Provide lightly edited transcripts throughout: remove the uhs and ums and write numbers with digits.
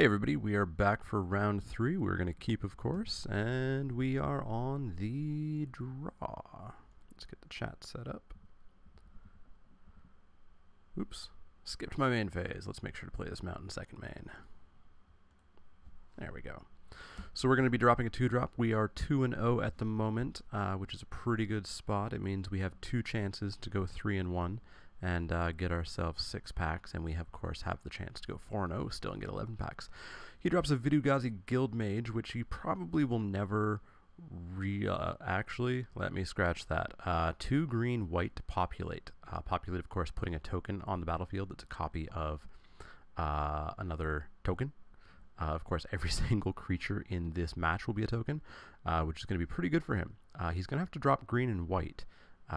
Hey everybody, we are back for round 3. We're going to keep, of course, and we are on the draw. Let's get the chat set up. Oops, skipped my main phase. Let's make sure to play this mountain second main. There we go. So we're going to be dropping a 2-drop. We are 2-0 at the moment, which is a pretty good spot. It means we have 2 chances to go 3-1 and get ourselves 6 packs, and we of course have the chance to go 4-0 still and get 11 packs. He drops a Phelddagrif Guild Mage, which he probably will never actually, let me scratch that. 2 green, white to populate. Populate, of course, putting a token on the battlefield that's a copy of another token. Of course, every single creature in this match will be a token, which is going to be pretty good for him. He's going to have to drop green and white.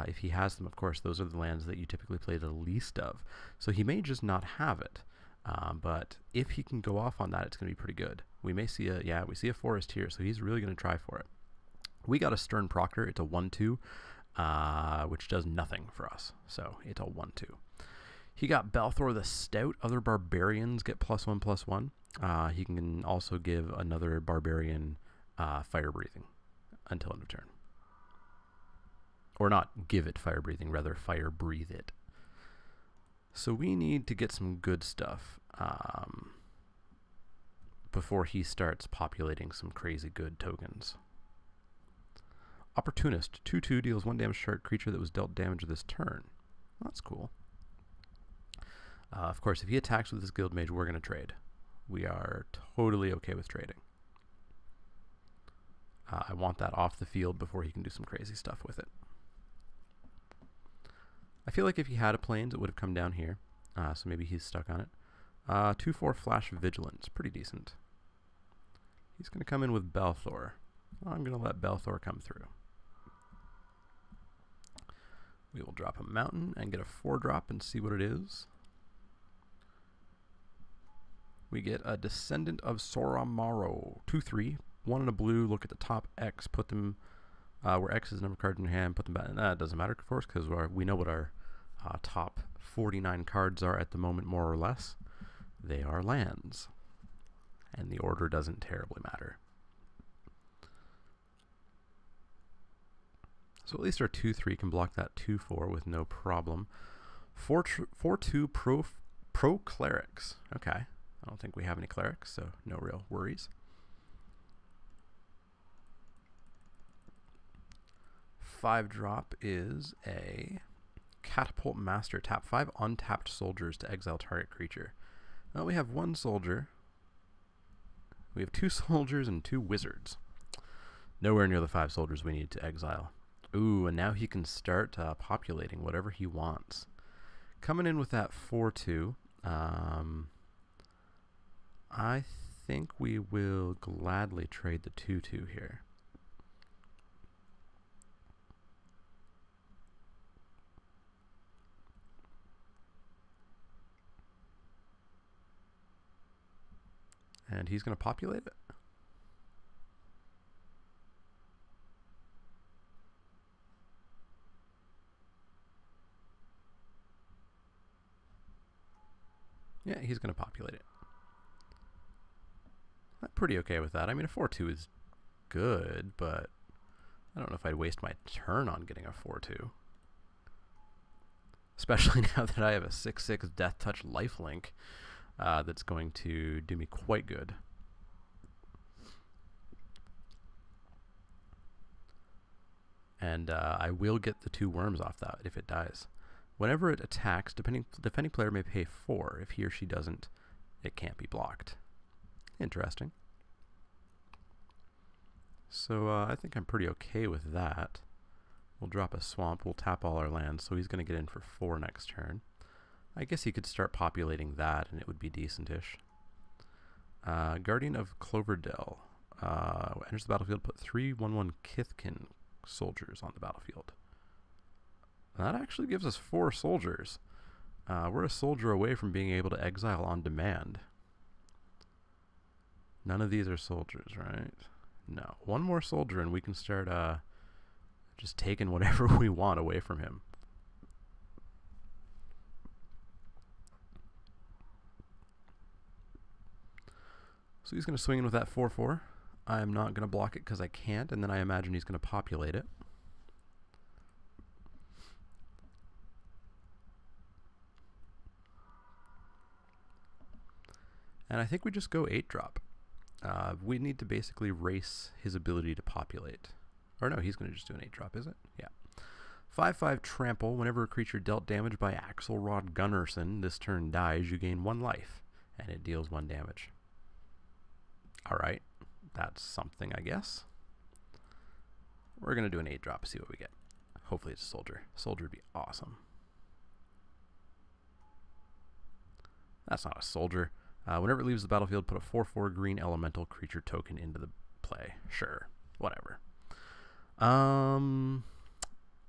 If he has them, of course, those are the lands that you typically play the least of. So he may just not have it. But if he can go off on that, it's going to be pretty good. We may see we see a forest here, so he's really going to try for it. We got a Stern Proctor. It's a 1/2, which does nothing for us. So it's a 1/2. He got Balthor the Stout. Other barbarians get +1/+1. He can also give another barbarian fire breathing until end of turn. Or not give it fire breathing, rather fire breathe it. So we need to get some good stuff before he starts populating some crazy good tokens. Opportunist, 2/2, deals 1 damage to target creature that was dealt damage this turn. That's cool. Of course, if he attacks with his Guild Mage, we're going to trade. We are totally okay with trading. I want that off the field before he can do some crazy stuff with it. I feel like if he had a plains, it would have come down here. So maybe he's stuck on it. 2/4 Flash Vigilance. Pretty decent. He's going to come in with Balthor. I'm going to let Balthor come through. We will drop a mountain and get a 4-drop and see what it is. We get a Descendant of Soramaro. 2/3. 1 in a blue. Look at the top X. Put them where X is the number of cards in your hand. Put them back. That doesn't matter, of course, because we know what our top 49 cards are at the moment, more or less. They are lands. And the order doesn't terribly matter. So at least our 2/3 can block that 2/4 with no problem. 4/2 Pro Clerics. Okay. I don't think we have any clerics, so no real worries. 5-drop is a Catapult Master. Tap 5 untapped soldiers to exile target creature. Well, we have 1 soldier. We have 2 soldiers and 2 wizards. Nowhere near the 5 soldiers we need to exile. Ooh, and now he can start populating whatever he wants. Coming in with that 4/2. I think we will gladly trade the 2/2 here. And he's going to populate it. Yeah, he's going to populate it. I'm pretty okay with that. I mean, a 4/2 is good, but I don't know if I'd waste my turn on getting a 4/2. Especially now that I have a 6/6 Death Touch lifelink that's going to do me quite good. And I will get the 2 worms off that if it dies. Whenever it attacks, defending player may pay 4. If he or she doesn't, it can't be blocked. Interesting. So I think I'm pretty okay with that. We'll drop a swamp. We'll tap all our lands, so he's going to get in for 4 next turn. I guess he could start populating that, and it would be decent-ish. Guardian of Cloverdale. Enters the battlefield, put 3 1/1 Kithkin soldiers on the battlefield. That actually gives us 4 soldiers. We're a soldier away from being able to exile on demand. None of these are soldiers, right? No. 1 more soldier and we can start just taking whatever we want away from him. So he's going to swing in with that 4/4. I'm not going to block it because I can't, and then I imagine he's going to populate it. And I think we just go 8-drop. We need to basically race his ability to populate. Or no, he's going to just do an 8-drop, is it? Yeah. 5/5 trample. Whenever a creature dealt damage by Axelrod Gunnarsson this turn dies, you gain 1 life, and it deals 1 damage. Alright, that's something, I guess. We're going to do an 8-drop, see what we get. Hopefully it's a soldier. Soldier would be awesome. That's not a soldier. Whenever it leaves the battlefield, put a 4/4 green elemental creature token into the play. Sure, whatever.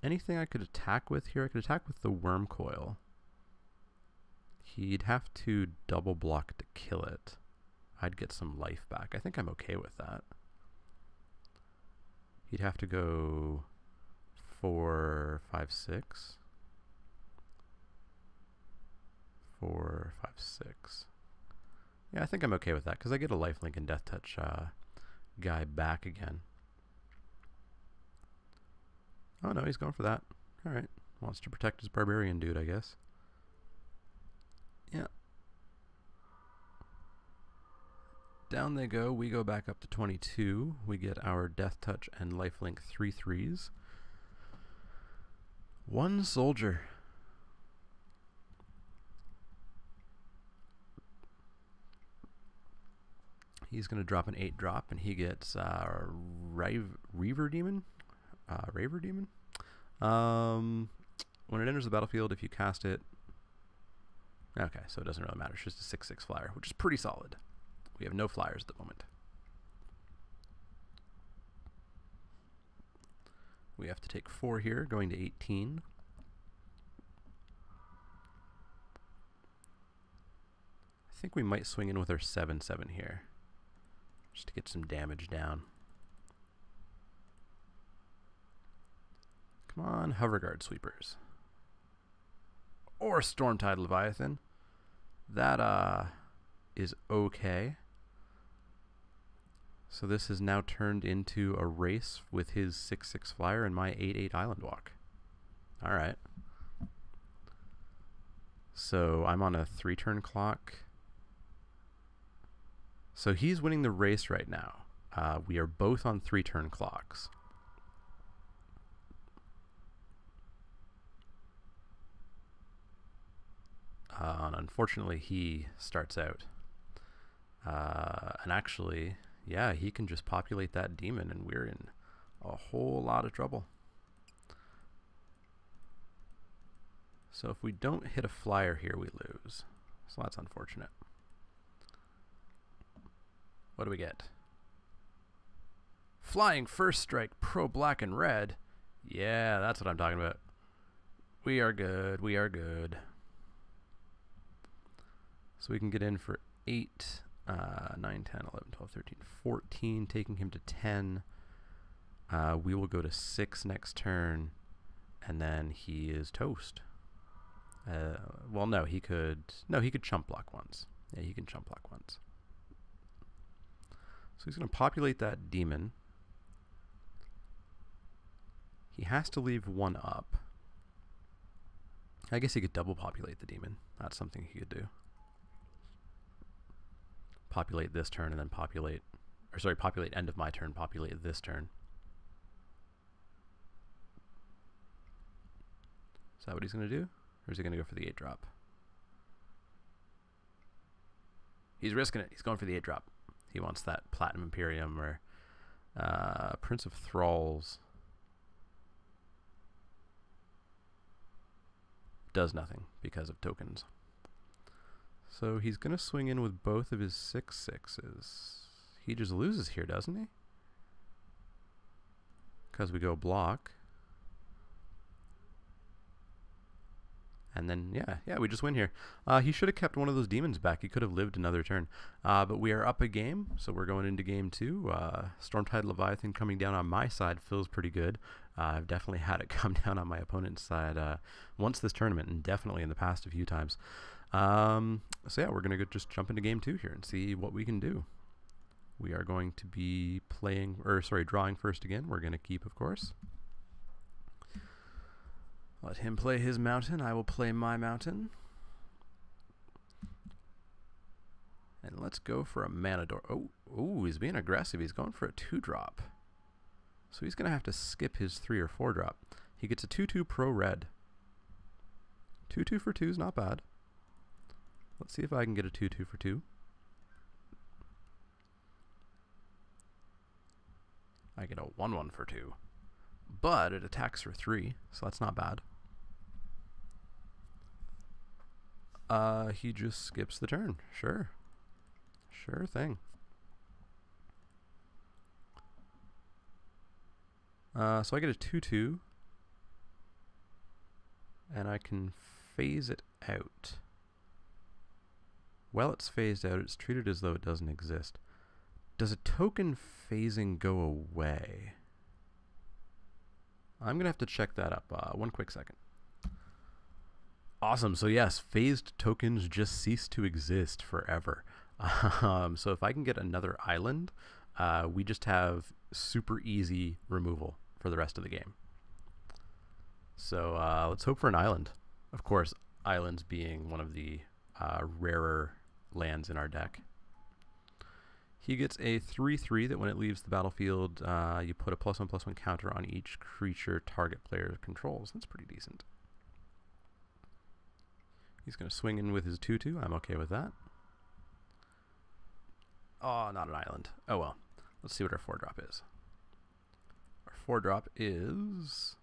Anything I could attack with here? I could attack with the Worm Coil. He'd have to double block to kill it. I'd get some life back. I think I'm okay with that. He'd have to go 4, 5, 6. 4, 5, 6. Yeah, I think I'm okay with that because I get a lifelink and Death Touch guy back again. Oh no, he's going for that. Alright. Wants to protect his barbarian dude, I guess. Yeah. Down they go. We go back up to 22. We get our Death Touch and lifelink 3/3s. 1 soldier. He's going to drop an 8-drop, and he gets Reaver Demon. Raver Demon. When it enters the battlefield, if you cast it... Okay, so it doesn't really matter. It's just a 6/6 flyer, which is pretty solid. We have no flyers at the moment. We have to take 4 here, going to 18. I think we might swing in with our 7/7 here, just to get some damage down. Come on, Hoverguard Sweepers. Or Stormtide Leviathan. That is okay. So this has now turned into a race with his 6/6 flyer and my 8/8 Island Walk. Alright. So I'm on a 3-turn clock. So he's winning the race right now. We are both on 3-turn clocks. And unfortunately, he starts out. And actually, yeah, he can just populate that demon, and we're in a whole lot of trouble. So if we don't hit a flyer here, we lose. So that's unfortunate. What do we get? Flying First Strike, Pro Black and Red. Yeah, that's what I'm talking about. We are good. We are good. So we can get in for 8, 9, 10, 11, 12, 13, 14, taking him to 10. We will go to 6 next turn, and then he is toast. Well, no, he could chump block once. Yeah, he can chump block once. So he's going to populate that demon. He has to leave 1 up. I guess he could double populate the demon. That's something he could do. Populate this turn and then populate, or sorry, populate end of my turn, populate this turn. Is that what he's going to do? Or is he going to go for the 8-drop? He's risking it. He's going for the 8-drop. He wants that Platinum Imperium or Prince of Thralls. Does nothing because of tokens. So he's going to swing in with both of his 6/6s. He just loses here, doesn't he? Because we go block. And then, yeah, we just win here. He should have kept one of those demons back. He could have lived another turn. But we are up a game, so we're going into game 2. Stormtide Leviathan coming down on my side feels pretty good. I've definitely had it come down on my opponent's side once this tournament, and definitely in the past a few times. So yeah, we're going to just jump into game 2 here and see what we can do. We are going to be drawing first again. We're going to keep, of course. Let him play his mountain. I will play my mountain. And let's go for a Manador. Oh, he's being aggressive. He's going for a 2-drop. So he's going to have to skip his 3 or 4-drop. He gets a 2/2 pro red. 2/2 for 2 is not bad. Let's see if I can get a 2/2 for 2. I get a 1/1 for 2. But it attacks for 3, so that's not bad. He just skips the turn. Sure. Sure thing. So I get a 2/2. And I can phase it out. While it's phased out, it's treated as though it doesn't exist. Does a token phasing go away? I'm going to have to check that up. One quick second. Awesome. So yes, phased tokens just cease to exist forever. So if I can get another island, we just have super easy removal for the rest of the game. So let's hope for an island. Of course, islands being one of the rarer lands in our deck. He gets a 3/3 that when it leaves the battlefield, you put a +1/+1 counter on each creature target player controls. That's pretty decent. He's going to swing in with his 2/2. I'm okay with that. Oh, not an island. Oh well. Let's see what our 4-drop is. Our 4-drop is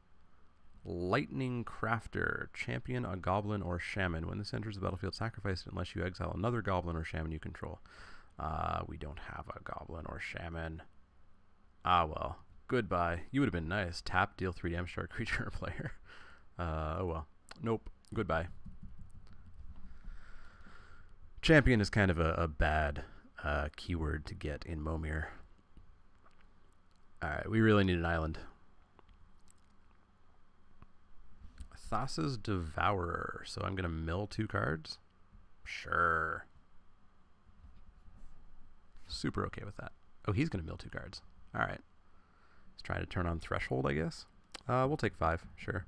Lightning Crafter. Champion a goblin or shaman. When this enters the battlefield, sacrifice it unless you exile another goblin or shaman you control. We don't have a goblin or shaman. Ah, well. Goodbye. You would have been nice. Tap, deal 3 damage to our creature or player. Oh well. Nope. Goodbye. Champion is kind of a bad keyword to get in Momir. Alright, we really need an island. Thassa's Devourer. So I'm going to mill 2 cards? Sure. Super okay with that. Oh, he's going to mill 2 cards. Alright. He's trying to turn on Threshold, I guess. We'll take 5. Sure.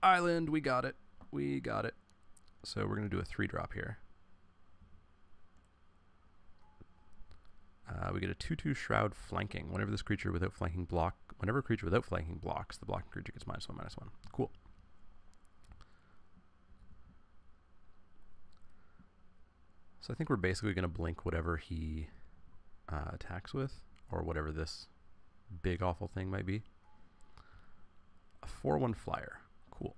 Island, we got it. We got it. So we're going to do a 3-drop here. We get a 2/2 Shroud Flanking. Whenever a creature without flanking blocks, the blocking creature gets -1/-1. Cool. So I think we're basically going to blink whatever he attacks with, or whatever this big awful thing might be. A 4/1 flyer. Cool.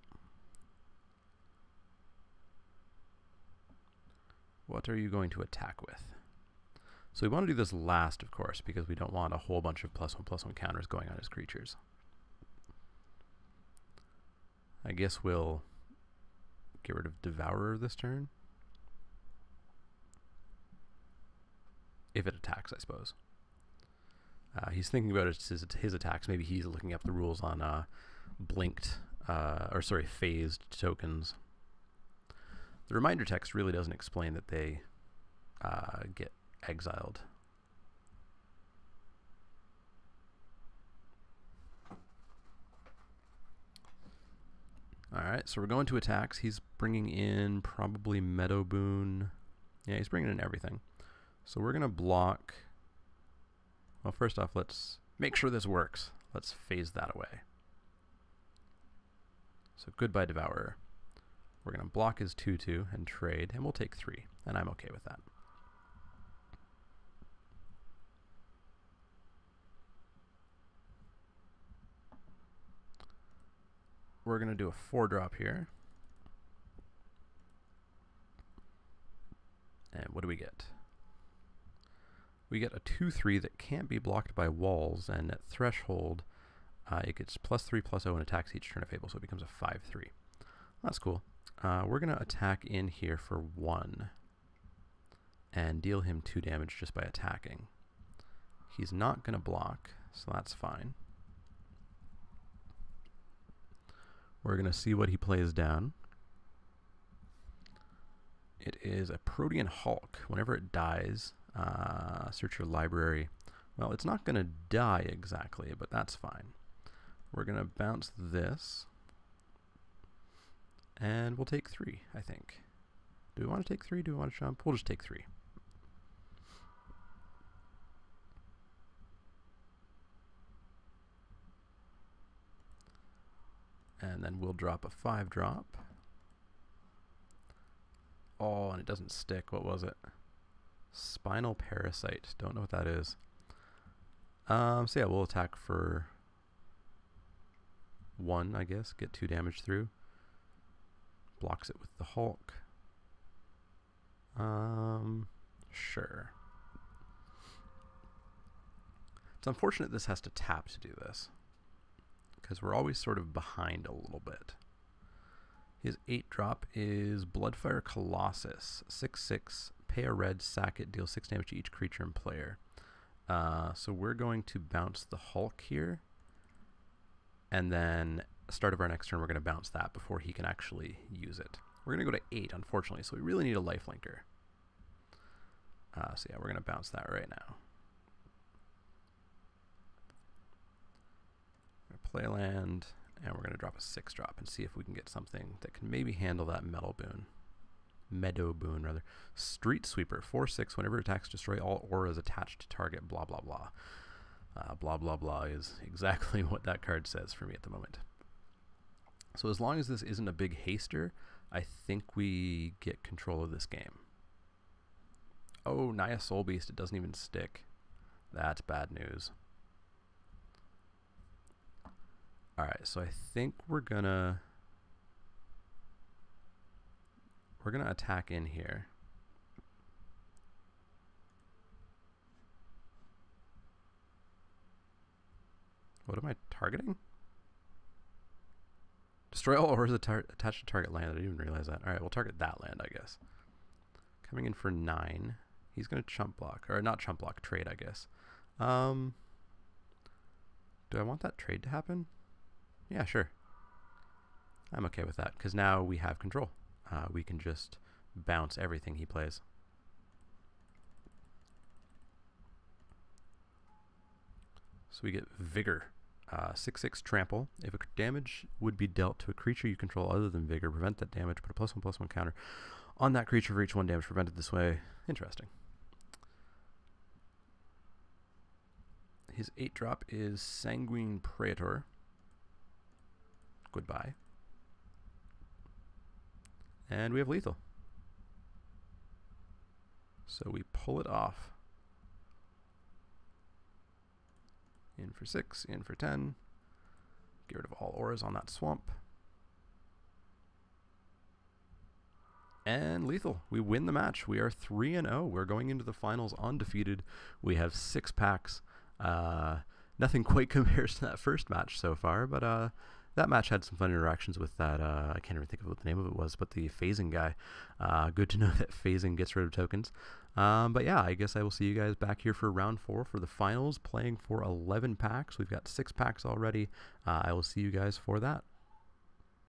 What are you going to attack with? So we want to do this last, of course, because we don't want a whole bunch of +1/+1 counters going on his creatures. I guess we'll get rid of Devourer this turn. If it attacks, I suppose. He's thinking about his attacks. Maybe he's looking up the rules on phased tokens. The reminder text really doesn't explain that they get exiled. Alright, so we're going to attacks. He's bringing in probably Meadow Boon. Yeah, he's bringing in everything. So we're going to block. Well, first off, let's make sure this works. Let's phase that away. So goodbye, Devourer. We're going to block his 2/2 and trade, and we'll take 3, and I'm okay with that. We're going to do a 4-drop here. And what do we get? We get a 2/3 that can't be blocked by walls, and at Threshold, it gets +3/+0 and attacks each turn of Fable, so it becomes a 5/3. That's cool. We're going to attack in here for 1 and deal him 2 damage just by attacking. He's not going to block, so that's fine. We're going to see what he plays down. It is a Protean Hulk. Whenever it dies, search your library. Well, it's not going to die exactly, but that's fine. We're going to bounce this, and we'll take 3, I think. Do we want to take 3? Do we want to jump? We'll just take 3. And then we'll drop a 5-drop. Oh, and it doesn't stick. What was it? Spinal Parasite. Don't know what that is. So yeah, we'll attack for 1, I guess. Get 2 damage through. Blocks it with the Hulk. Sure. It's unfortunate this has to tap to do this, because we're always sort of behind a little bit. His 8-drop is Bloodfire Colossus. 6/6, pay a red, sack it, deal 6 damage to each creature and player. So we're going to bounce the Hulk here, and then start of our next turn we're going to bounce that before he can actually use it. We're going to go to 8, unfortunately, so we really need a lifelinker. So yeah, we're going to bounce that right now. Play land, and we're going to drop a 6-drop and see if we can get something that can maybe handle that meadow boon, rather. Street Sweeper, 4/6. Whenever it attacks, destroy all auras attached to target. Blah blah blah. Blah blah blah is exactly what that card says for me at the moment. So as long as this isn't a big haster, I think we get control of this game. Oh, Naya Soul Beast. It doesn't even stick. That's bad news. Alright, so I think we're gonna attack in here. What am I targeting? Destroy all auras attached to target land. I didn't even realize that. Alright, we'll target that land, I guess. Coming in for 9. He's gonna chump block, or not chump block, trade, I guess. Do I want that trade to happen? Yeah, sure. I'm okay with that, because now we have control. We can just bounce everything he plays. So we get Vigor. 6/6 trample. If a damage would be dealt to a creature you control other than Vigor, prevent that damage, put a +1/+1 counter on that creature for each 1 damage prevented this way. Interesting. His 8-drop is Sanguine Praetor. Goodbye. And we have lethal. So we pull it off. In for 6, in for 10. Get rid of all auras on that swamp. And lethal. We win the match. We are 3-0. We're going into the finals undefeated. We have 6 packs. Nothing quite compares to that first match so far, but that match had some fun interactions with that, I can't even think of what the name of it was, but the phasing guy. Good to know that phasing gets rid of tokens. But yeah, I guess I will see you guys back here for round 4 for the finals, playing for 11 packs. We've got 6 packs already. I will see you guys for that.